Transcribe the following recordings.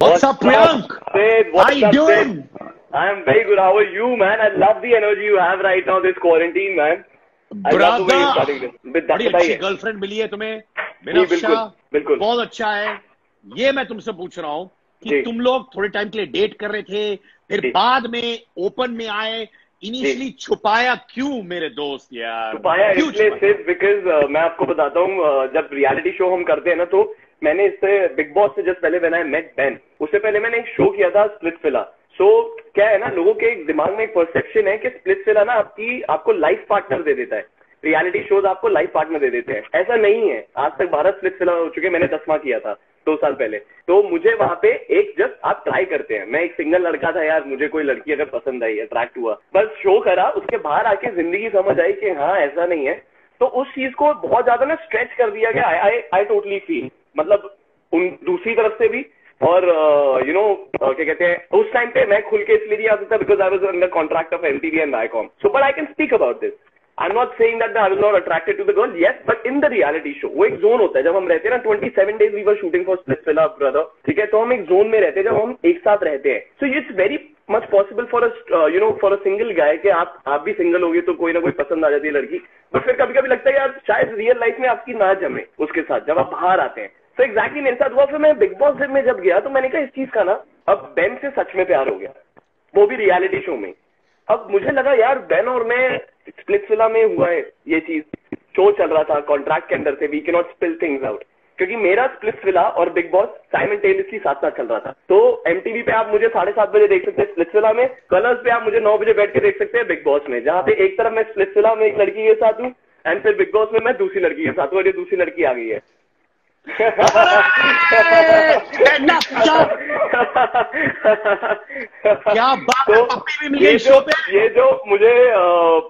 What's up, Priyank? How you doing? I am very good. How are you, man? I love the energy you have right now this quarantine, man. Brother, बड़ी अच्छी girlfriend मिली है तुम्हें, बिनफ्शा, बिल्कुल बहुत अच्छा है। ये मैं तुमसे पूछ रहा हूँ कि तुम लोग थोड़े टाइम के लिए डेट कर रहे थे, फिर बाद में ओपन में आए, इनिशियली छुपाया क्यों मेरे दोस्त यार? छुपाया इसलिए सिर्फ बिकॉज मैं आपको बताता हूँ, जब रियलिटी शो हम करते हैं ना, तो मैंने इससे बिग बॉस से जस्ट पहले व्हेन आई मेट बेन, उससे पहले मैंने एक शो किया था स्प्लिट्सविला। सो क्या है ना, लोगों के दिमाग में एक परसेप्शन है कि स्प्लिट्सविला ना आपको लाइफ पार्टनर दे देता है, रियलिटी शोज आपको लाइफ पार्टनर दे देते हैं। ऐसा नहीं है। आज तक 12 स्प्लिट्सविला हो चुके, मैंने 10वां किया था 2 साल पहले। तो मुझे वहां पे एक जस्ट आप ट्राई करते हैं, मैं एक सिंगल लड़का था यार, मुझे कोई लड़की अगर पसंद आई, अट्रैक्ट हुआ, बस शो करा, उसके बाहर आके जिंदगी समझ आई कि हाँ ऐसा नहीं है। तो उस चीज को बहुत ज्यादा ना स्ट्रेच कर दिया गया। आई टोटली फील, मतलब उन दूसरी तरफ से भी, और यू नो क्या कहते हैं, उस टाइम पे मैं खुल के इसलिए नहीं आ सकता because I was under contract of MTV and Viacom. So but I can speak about this. I'm not saying that I was not attracted to the girl, yes, but in the reality show, वो एक zone होता है जब हम रहते हैं ना, 27 days we were shooting for Splitsvilla, brother, ठीक है, तो हम एक जोन में रहते हैं जब हम एक साथ रहते हैं। So it's very much possible for a single guy कि आप भी सिंगल होगे तो कोई ना कोई पसंद आ जाती है लड़की, बट फिर कभी कभी लगता है यार शायद रियल लाइफ में आपकी ना जमे उसके साथ जब आप बाहर आते हैं। तो एग्जैक्टली मेरे साथ हुआ। फिर मैं बिग बॉस में जब गया तो मैंने कहा इस चीज का ना, अब बेन से सच में प्यार हो गया, वो भी रियलिटी शो में। अब मुझे लगा यार बेन और मैं, स्प्लिट्सविला में हुआ है ये चीज, शो चल रहा था कॉन्ट्रैक्ट के अंदर से, we can not spill things out, क्योंकि मेरा स्प्लिट्सविला और बिग बॉस साइमल्टेनियसली साथ साथ चल रहा था। तो एमटीवी पे आप मुझे 7:30 बजे देख सकते हैं स्प्लिट्सविला में, कलर्स पे आप मुझे 9 बजे बैठ के देख सकते हैं बिग बॉस में, जहाँ पे एक तरफ मैं स्प्लिट्सविला में एक लड़की के साथ हूँ एंड फिर बिग बॉस में मैं दूसरी लड़की के साथ हूँ, और ये दूसरी लड़की आ गई है। क्या बात है, पप्पी भी मिली शो पे? ये जो मुझे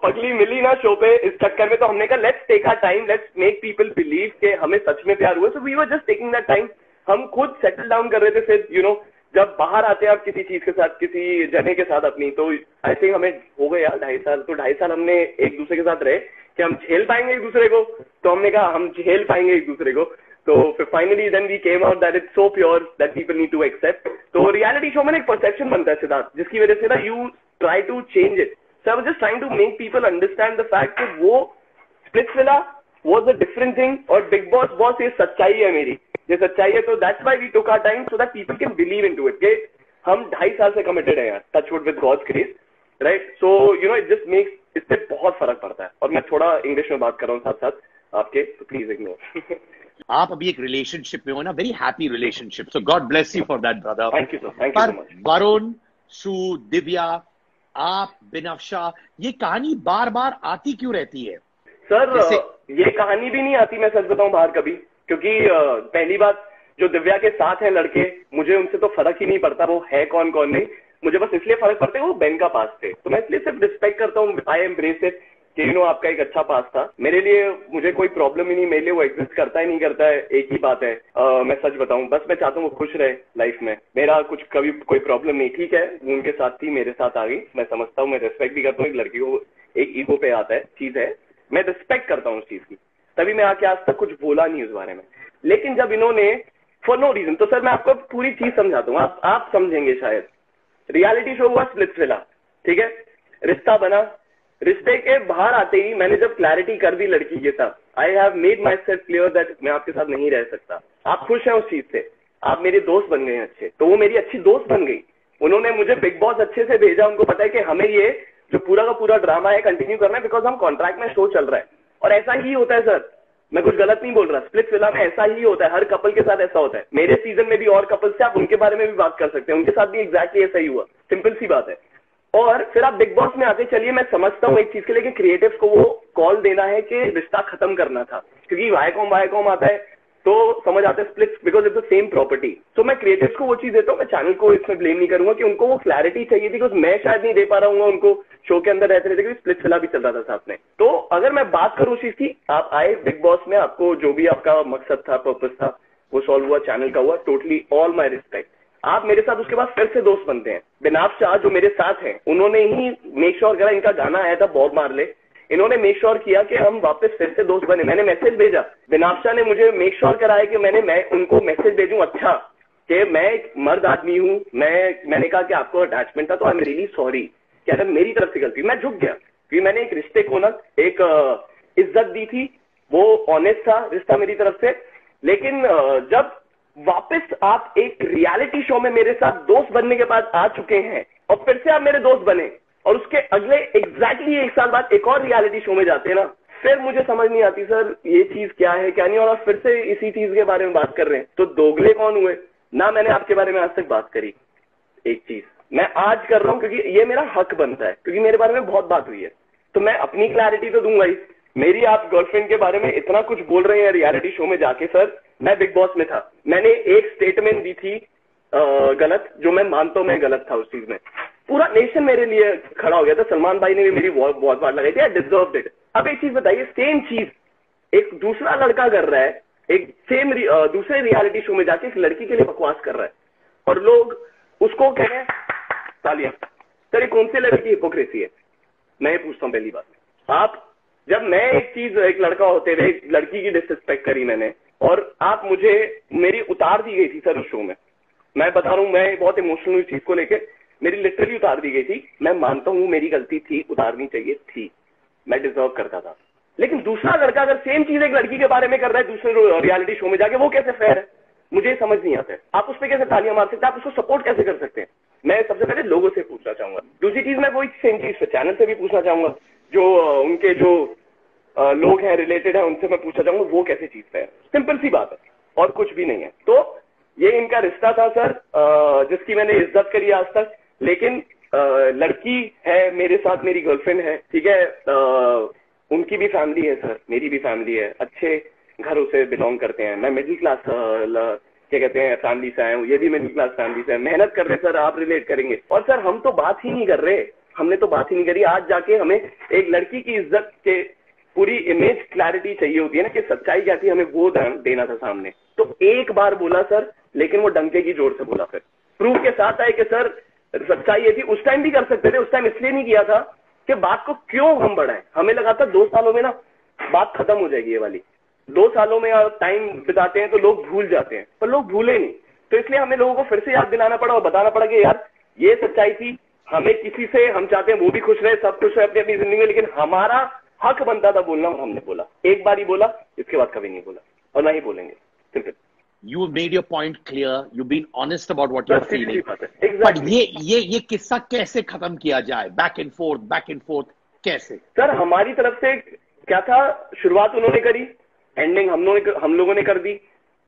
पगली मिली ना शो पे, इस चक्कर में तो हमने कहा let's take our time, let's make people believe कि हमें सच में प्यार हुआ। So we were just taking that time. हम खुद सेटल डाउन कर रहे थे। फिर यू नो जब बाहर आते हैं आप किसी चीज के साथ, किसी जने के साथ अपनी, तो आई थिंक हमें हो गए यार 2.5 साल। तो 2.5 साल हमने एक दूसरे के साथ रहे कि हम झेल पाएंगे एक दूसरे को, तो हमने कहा हम झेल पाएंगे एक दूसरे को। तो फिर finally then we came out that it's so pure that people need to accept. तो रियलिटी शो में एक परसेप्शन बनता है सिद्धार्थ, जिसकी वजह से ना you try to change it. So I was just trying to make people understand the fact कि वो Splitsvilla was a different thing और बिग बॉस ये सच्चाई है मेरी, ये सच्चाई है। तो that's why we took our time so that people can believe into it कि हम 2.5 साल से कमिटेड है यार, touch wood with God's grace, right. So you know it just makes, इससे बहुत फर्क पड़ता है। और मैं थोड़ा इंग्लिश में बात कर रहा हूँ साथ साथ आपके, तो प्लीज इग्नोर। आप अभी एक रिलेशनशिप में हो ना, very happy relationship, so God bless you for that brother. Thank you sir, thank you so much. Varun, सू, दिव्या, आप, बिनफ्शा, ये कहानी बार बार आती क्यों रहती है सर? ये कहानी भी नहीं आती, मैं सच बताऊं, बाहर कभी, क्योंकि पहली बात जो दिव्या के साथ है लड़के, मुझे उनसे तो फर्क ही नहीं पड़ता वो है कौन कौन नहीं, मुझे बस इसलिए फर्क पड़ता है वो बेन का पास थे, तो मैं इसलिए सिर्फ रिस्पेक्ट करता हूँ। आई एम्ब्रेस इट कि यू नो आपका एक अच्छा पास था, मेरे लिए मुझे कोई प्रॉब्लम ही नहीं, मेरे लिए वो एग्जिस्ट करता ही नहीं करता है, एक ही बात है। मैं सच बताऊं, बस मैं चाहता हूँ वो खुश रहे लाइफ में, मेरा कुछ कभी कोई प्रॉब्लम नहीं। ठीक है, वो उनके साथ थी, मेरे साथ आ गई, मैं समझता हूँ, मैं रिस्पेक्ट भी करता हूँ। एक लड़की को एक ईगो पे आता है, चीज है, मैं रिस्पेक्ट करता हूँ उस चीज की, तभी मैं आके आज तक कुछ बोला नहीं उस बारे में। लेकिन जब इन्होंने फॉर नो रीजन, तो सर मैं आपको पूरी चीज समझाता हूँ, आप समझेंगे शायद। रियलिटी शो हुआ स्प्लिट्सविला, ठीक है, रिश्ता बना, रिश्ते के बाहर आते ही मैंने जब क्लैरिटी कर दी लड़की के साथ, I have made my self clear that मैं आपके साथ नहीं रह सकता। आप खुश हैं उस चीज से, आप मेरे दोस्त बन गए हैं अच्छे, तो वो मेरी अच्छी दोस्त बन गई। उन्होंने मुझे बिग बॉस अच्छे से भेजा, उनको पता है कि हमें ये जो पूरा का पूरा ड्रामा है कंटिन्यू करना है, बिकॉज हम कॉन्ट्रैक्ट में शो चल रहा है। और ऐसा ही होता है सर, मैं कुछ गलत नहीं बोल रहा, स्प्लिट्सविला में ऐसा ही होता है, हर कपल के साथ ऐसा होता है। मेरे सीजन में भी और कपल्स से, आप उनके बारे में भी बात कर सकते हैं, उनके साथ भी एग्जैक्टली ऐसा ही हुआ, सिंपल सी बात है। और फिर आप बिग बॉस में आते, चलिए मैं समझता हूँ एक चीज के लिए कि क्रिएटिव्स को वो कॉल देना है कि रिश्ता खत्म करना था, क्योंकि वायकॉम आता है तो समझ आता है splits, because it's the same property. तो मैं क्रिएटिव्स को वो चीज देता हूँ, मैं चैनल को इसमें ब्लेम नहीं करूंगा कि उनको वो क्लैरिटी चाहिए थी, बिकॉज मैं शायद नहीं दे पा रहा हूँ उनको शो के अंदर रहते रहते, क्योंकि स्प्लिट्सविला भी चल रहा था साथ में। तो अगर मैं बात करूँ उस चीज की, आप आए बिग बॉस में, आपको जो भी आपका मकसद था, पर्पस था, वो सॉल्व हुआ, चैनल का हुआ, टोटली ऑल माई रिस्पेक्ट। आप मेरे साथ उसके बाद फिर से दोस्त बनते हैं। बिनफ्शा जो मेरे साथ हैं, उन्होंने ही मेक श्योर करा, इनका गाना आया था बॉब मार्ले, इन्होंने मेक श्योर किया कि हम वापस फिर से दोस्त बने। मैंने मैसेज भेजा, बिनफ्शा ने मुझे मेक श्योर कराया कि मैं उनको मैसेज भेजूं, अच्छा कि मैं एक मर्द आदमी हूं, मैंने कहा कि आपको अटैचमेंट था तो आई एम रियली सॉरी, क्या था मेरी तरफ से गलती, मैं झुक गया क्योंकि मैंने एक रिश्ते को ना एक इज्जत दी थी, वो ऑनेस्ट था रिश्ता मेरी तरफ से। लेकिन जब वापस आप एक रियलिटी शो में मेरे साथ दोस्त बनने के बाद आ चुके हैं और फिर से आप मेरे दोस्त बने और उसके अगले एग्जैक्टली 1 साल बाद एक और रियलिटी शो में जाते हैं ना, फिर मुझे समझ नहीं आती सर ये चीज क्या है क्या नहीं, और आप फिर से इसी चीज के बारे में बात कर रहे हैं, तो दोगले कौन हुए ना। मैंने आपके बारे में आज तक बात करी, एक चीज मैं आज कर रहा हूं क्योंकि ये मेरा हक बनता है, क्योंकि मेरे बारे में बहुत बात हुई है, तो मैं अपनी क्लैरिटी तो दूंगा ही। मेरी आप गर्लफ्रेंड के बारे में इतना कुछ बोल रहे हैं रियलिटी शो में जाके, सर मैं बिग बॉस में था, मैंने एक स्टेटमेंट दी थी गलत, जो मैं मानता हूं मैं गलत था उस चीज में, पूरा नेशन मेरे लिए खड़ा हो गया था, सलमान भाई ने भी मेरी बहुत बार लगाई थी, आई डिजर्व्ड इट। अब एक चीज बताइए, सेम चीज एक दूसरा लड़का कर रहा है, एक सेम दूसरे रियलिटी शो में जाके एक लड़की के लिए बकवास कर रहा है और लोग उसको कह रहे हैं तालियां। सर ये कौन से लेवल की हिपोक्रेसी है? मैं ये पूछता हूं पहली बात, आप जब मैं एक चीज एक लड़का होते हुए एक लड़की की डिसरिस्पेक्ट करी मैंने, और आप मुझे मेरी उतार दी गई थी सर उस शो में, मैं बता रहा हूं मैं बहुत इमोशनल हुई चीज को लेके, मेरी लिटरली उतार दी गई थी, मैं मानता हूं मेरी गलती थी, उतारनी चाहिए थी, मैं डिजर्व करता था। लेकिन दूसरा लड़का अगर सेम चीज एक लड़की के बारे में कर रहा है दूसरे रियलिटी शो में जाके, वो कैसे फेयर है? मुझे समझ नहीं आता है। आप उस पर कैसे तालियां मार सकते हैं? आप उसको सपोर्ट कैसे कर सकते हैं? मैं सबसे पहले लोगों से पूछना चाहूंगा। दूसरी चीज मैं वही सेम चीज चैनल से भी पूछना चाहूंगा, जो उनके जो लोग हैं रिलेटेड है उनसे मैं पूछना चाहूंगा वो कैसे चीज पे है। सिंपल सी बात है और कुछ भी नहीं है। तो ये इनका रिश्ता था सर, जिसकी मैंने इज्जत करी आज तक, लेकिन लड़की है मेरे साथ, मेरी गर्लफ्रेंड है, ठीक है, उनकी भी फैमिली है सर, मेरी भी फैमिली है, अच्छे घरों से बिलोंग करते हैं, मैं मिडिल क्लास क्या कहते हैं फैमिली से आया हूँ, ये भी मिडिल क्लास फैमिली से, मेहनत कर रहे हैं सर, आप रिलेट करेंगे। और सर हम तो बात ही नहीं कर रहे, हमने तो बात ही नहीं करी। आज जाके हमें एक लड़की की इज्जत के पूरी इमेज क्लैरिटी चाहिए होती है ना, कि सच्चाई क्या थी, हमें वो देना था सामने। तो एक बार बोला सर, लेकिन वो डंके की जोर से बोला, फिर प्रूफ के साथ आए कि सर सच्चाई ये थी। उस टाइम भी कर सकते थे, उस टाइम इसलिए नहीं किया था कि बात को क्यों हम बढ़ाएं, हमें लगा था 2 सालों में ना बात खत्म हो जाएगी ये वाली। 2 सालों में टाइम बिताते हैं तो लोग भूल जाते हैं, पर लोग भूले नहीं, तो इसलिए हमें लोगों को फिर से याद दिलाना पड़ा और बताना पड़ा कि यार ये सच्चाई थी। हमें किसी से, हम चाहते हैं वो भी खुश रहे, सब खुश रहे अपनी अपनी जिंदगी में, लेकिन हमारा हक बनता था बोलना और हमने बोला। एक बार ही बोला, इसके बाद कभी नहीं बोला और ना ही बोलेंगे। Simple. You made your point clear. You've been honest about what you're feeling. Exactly. But ये किस्सा कैसे खत्म किया जाए? Back and forth कैसे? सर हमारी तरफ से क्या था, शुरुआत उन्होंने करी, एंडिंग हम लोगों ने कर दी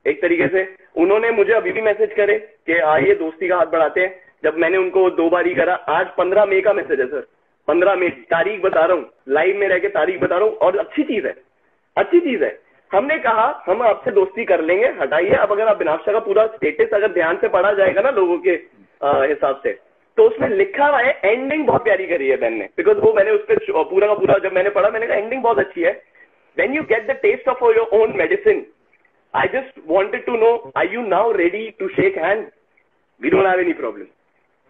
एक तरीके से। उन्होंने मुझे अभी भी मैसेज करे कि आइए दोस्ती का हाथ बढ़ाते हैं, जब मैंने उनको 2 बार ही करा। आज 15 मई का मैसेज है सर, 15 मई, तारीख बता रहा हूँ, लाइव में रह के तारीख बता रहा हूँ। और अच्छी चीज है, हमने कहा हम आपसे दोस्ती कर लेंगे, हटाइए। अब अगर आप बिनाफ्शा का पूरा स्टेटस अगर ध्यान से पढ़ा जाएगा ना लोगों के हिसाब से, तो उसमें लिखा हुआ है, एंडिंग बहुत प्यारी करी है बेन ने, बिकॉज वो मैंने उस पर पूरा का पूरा जब मैंने पढ़ा, मैंने कहा एंडिंग बहुत अच्छी है। When you get the taste of your own medicine, I just wanted to know, are you now ready to shake hand? We don't have any problem,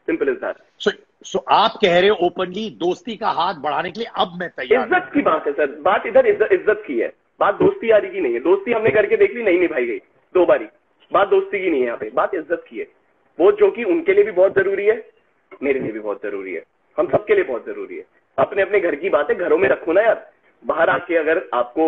simple is that. So आप कह रहे हो openly दोस्ती का हाथ बढ़ाने के लिए अब मैं तैयार। इज्जत की बात है सर, बात इधर इज्जत की है, बात दोस्ती यारी की नहीं है। दोस्ती हमने करके देख ली, नहीं निभाई गई 2 बारी, बात दोस्ती की नहीं है यहाँ पे, बात इज्जत की है, वो जो कि उनके लिए भी बहुत जरूरी है, मेरे लिए भी बहुत जरूरी है, हम सबके लिए बहुत जरूरी है। अपने अपने घर की बातें घरों में रखो ना यार, बाहर आके अगर आपको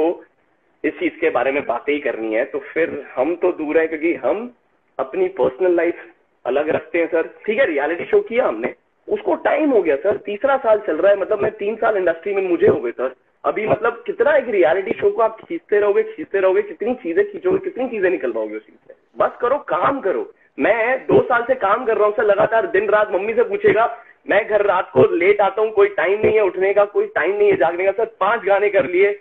इस चीज के बारे में बातें ही करनी है तो फिर हम तो दूर है, क्योंकि हम अपनी पर्सनल लाइफ अलग रखते हैं सर। ठीक है, रियलिटी शो किया हमने, उसको टाइम हो गया सर, 3रा साल चल रहा है, मतलब मैं 3 साल इंडस्ट्री में मुझे हो गए सर। अभी मतलब कितना एक रियलिटी शो को आप खींचते रहोगे, कितनी चीजें खींचोगे, कितनी चीजें निकल पाओगे उस चीज से। बस करो, काम करो। मैं 2 साल से काम कर रहा हूँ सर, लगातार दिन रात। मम्मी से पूछेगा, मैं घर रात को लेट आता हूँ, कोई टाइम नहीं है उठने का, कोई टाइम नहीं है जागने का सर। 5 गाने कर लिए,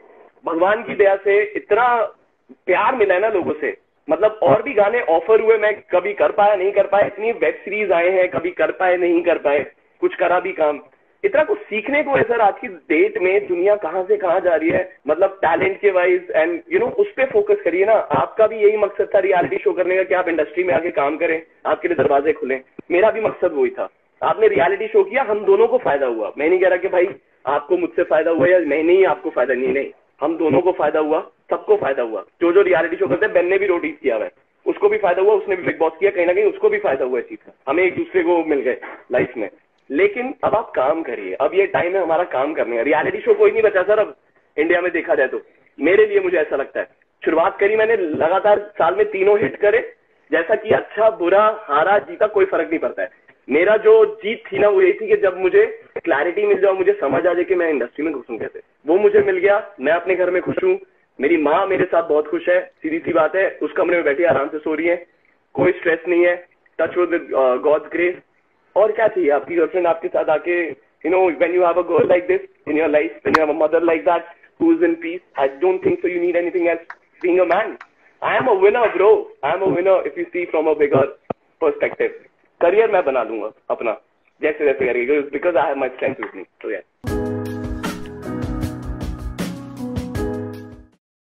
भगवान की दया से इतना प्यार मिला है ना लोगों से, मतलब और भी गाने ऑफर हुए, मैं कभी कर पाया नहीं कर पाया। इतनी वेब सीरीज आए हैं, कभी कर पाए नहीं कर पाए, कुछ करा भी काम। इतना कुछ सीखने को है सर आज की डेट में, दुनिया कहां से कहां जा रही है, मतलब टैलेंट के वाइज, एंड यू नो उस पर फोकस करिए ना। आपका भी यही मकसद था रियलिटी शो करने का कि आप इंडस्ट्री में आके काम करें, आपके लिए दरवाजे खुले। मेरा भी मकसद वही था। आपने रियलिटी शो किया, हम दोनों को फायदा हुआ। मैं नहीं कह रहा कि भाई आपको मुझसे फायदा हुआ या मैं नहीं आपको फायदा, नहीं, हम दोनों को फायदा हुआ, सबको फायदा हुआ। जो रियलिटी शो करते हैं, बेन ने भी नोटिस किया हुआ है, उसको भी फायदा हुआ, उसने भी बिग बॉस किया, कहीं ना कहीं उसको भी फायदा हुआ इस चीज का, हमें एक दूसरे को मिल गए लाइफ में। लेकिन अब आप काम करिए, अब ये टाइम है हमारा काम करने का। रियलिटी शो कोई नहीं बचा सर अब इंडिया में देखा जाए तो, मेरे लिए मुझे ऐसा लगता है। शुरुआत करी मैंने, लगातार साल में 3 हिट करे, जैसा कि अच्छा बुरा हारा जीता कोई फर्क नहीं पड़ता है। मेरा जो जीत थी ना वो यही थी कि जब मुझे क्लैरिटी मिल जाए, मुझे समझ आ जाए कि मैं इंडस्ट्री में घुसूं कैसे, वो मुझे मिल गया। मैं अपने घर में खुश हूँ, मेरी माँ मेरे साथ बहुत खुश है, सीधी सी बात है, उस कमरे में बैठी आराम से सो रही है, कोई स्ट्रेस नहीं है, टच विद गॉड्स ग्रेस। और क्या चाहिए? आपकी गर्लफ्रेंड आपके साथ आके, you know, when you have a girl like this in your life, when you have a mother like that who is in peace, I don't think so you need anything else being a man. I am a winner bro, I am a winner if you see from a bigger perspective. Career मैं बना लूंगा अपना जैसे जैसे करिए, because I have my strength with me. तो